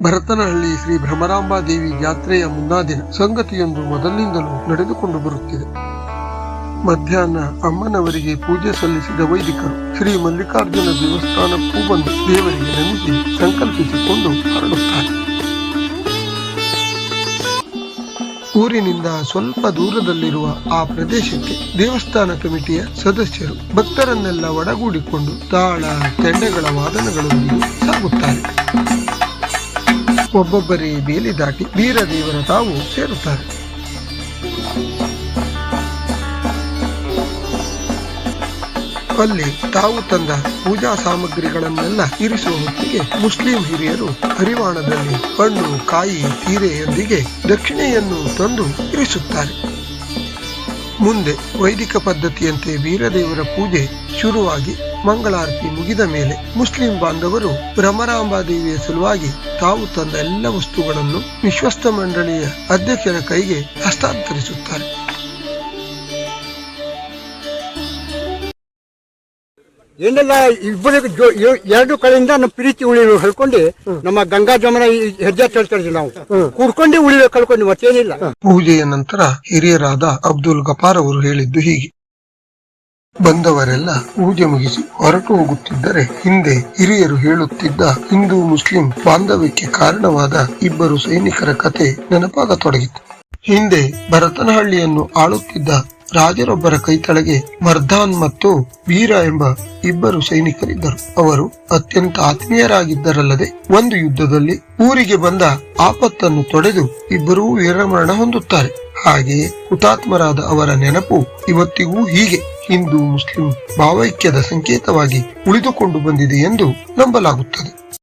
ಭರತನಹಳ್ಳಿ ಶ್ರೀ ಭ್ರಮರಾಂಬಾದೇವಿ ಜಾತ್ರೆಯ ಮುನ್ನಾ ದಿನ ಸಂಗತಿಯೊಂದು ಮೊದಲಿನಿಂದಲೂ ನಡೆದುಕೊಂಡು ಬರುತ್ತಿದೆ. ಮಧ್ಯಾಹ್ನ ಅಮ್ಮನವರಿಗೆ ಪೂಜೆ ಸಲ್ಲಿಸಿದ ವೈದಿಕರು ಶ್ರೀ ಮಲ್ಲಿಕಾರ್ಜುನ ದೇವಸ್ಥಾನಕ್ಕೂ ಬಂದು ದೇವರಿಗೆ ನಮಿಸಿ ಸಂಕಲ್ಪಿಸಿಕೊಂಡು ಹೊರಡುತ್ತಾರೆ. ಊರಿನಿಂದ ಸ್ವಲ್ಪ ದೂರದಲ್ಲಿರುವ ಆ ಪ್ರದೇಶಕ್ಕೆ ದೇವಸ್ಥಾನ ಕಮಿಟಿಯ ಸದಸ್ಯರು ಭಕ್ತರನ್ನೆಲ್ಲ ಒಡಗೂಡಿಕೊಂಡು ತಾಳ ತೆಂಡೆಗಳ ವಾದನಗಳೊಂದಿಗೆ ಸಾಗುತ್ತಾರೆ. ಒಬ್ಬೊಬ್ಬರೇ ಬೇಲಿ ದಾಟಿ ವೀರದೇವರ ತಾವು ಸೇರುತ್ತಾರೆ. ಅಲ್ಲಿ ತಾವು ತಂದ ಪೂಜಾ ಸಾಮಗ್ರಿಗಳನ್ನೆಲ್ಲ ಇರಿಸುವ ಹೊತ್ತಿಗೆ ಮುಸ್ಲಿಂ ಹಿರಿಯರು ಹರಿವಾಣದಲ್ಲಿ ಹಣ್ಣು, ಕಾಯಿ, ಸೀರೆಯೊಂದಿಗೆ ದಕ್ಷಿಣೆಯನ್ನು ತಂದು ಇರಿಸುತ್ತಾರೆ. ಮುಂದೆ ವೈದಿಕ ಪದ್ಧತಿಯಂತೆ ವೀರದೇವರ ಪೂಜೆ ಶುರುವಾಗಿ ಮಂಗಳಾರತಿ ಮುಗಿದ ಮೇಲೆ ಮುಸ್ಲಿಂ ಬಾಂಧವರು ಭ್ರಮರಾಂಬಾದೇವಿಯ ಸಲುವಾಗಿ ತಾವು ತಂದ ಎಲ್ಲ ವಸ್ತುಗಳನ್ನು ವಿಶ್ವಸ್ತ ಮಂಡಳಿಯ ಅಧ್ಯಕ್ಷರ ಕೈಗೆ ಹಸ್ತಾಂತರಿಸುತ್ತಾರೆ. ಏನೆಲ್ಲ ಇಬ್ಬರು ಎರಡು ಕಡೆಯಿಂದ ನಮ್ಮ ಪ್ರೀತಿ ಉಳಿಲು ಹೇಳ್ಕೊಂಡು ನಮ್ಮ ಗಂಗಾ ಜಮನ ಹೆಜ್ಜೆ ಹೇಳ್ತಾ ನಾವು ಕೂಡ್ಕೊಂಡು ಉಳಿಲು ಕಳ್ಕೊಂಡು ಮತ್ತೇನಿಲ್ಲ. ಪೂಜೆಯ ನಂತರ ಹಿರಿಯರಾದ ಅಬ್ದುಲ್ ಗಫಾರ್ ಅವರು ಹೇಳಿದ್ದು ಹೀಗೆ: ಬಂದವರೆಲ್ಲ ಪೂಜೆ ಮುಗಿಸಿ ಹೊರಟು ಹೋಗುತ್ತಿದ್ದರೆ ಹಿಂದೆ ಹಿರಿಯರು ಹೇಳುತ್ತಿದ್ದ ಹಿಂದೂ ಮುಸ್ಲಿಂ ಬಾಂಧವ್ಯಕ್ಕೆ ಕಾರಣವಾದ ಇಬ್ಬರು ಸೈನಿಕರ ಕತೆ ನೆನಪಾಗತೊಡಗಿತು. ಹಿಂದೆ ಭರತನಹಳ್ಳಿಯನ್ನು ಆಳುತ್ತಿದ್ದ ರಾಜರೊಬ್ಬರ ಕೈತಳೆಗೆ ಮರ್ದಾನ್ ಮತ್ತು ವೀರ ಎಂಬ ಇಬ್ಬರು ಸೈನಿಕರಿದ್ದರು. ಅವರು ಅತ್ಯಂತ ಆತ್ಮೀಯರಾಗಿದ್ದರಲ್ಲದೆ ಒಂದು ಯುದ್ಧದಲ್ಲಿ ಊರಿಗೆ ಬಂದ ಆಪತ್ತನ್ನು ತೊಡೆದು ಇಬ್ಬರೂ ವೀರಮರಣ ಹೊಂದುತ್ತಾರೆ. ಹಾಗೆಯೇ ಹುತಾತ್ಮರಾದ ಅವರ ನೆನಪು ಇವತ್ತಿಗೂ ಹೀಗೆ ಹಿಂದೂ ಮುಸ್ಲಿಂ ಭಾವೈಕ್ಯದ ಸಂಕೇತವಾಗಿ ಉಳಿದುಕೊಂಡು ಬಂದಿದೆ ಎಂದು ನಂಬಲಾಗುತ್ತದೆ.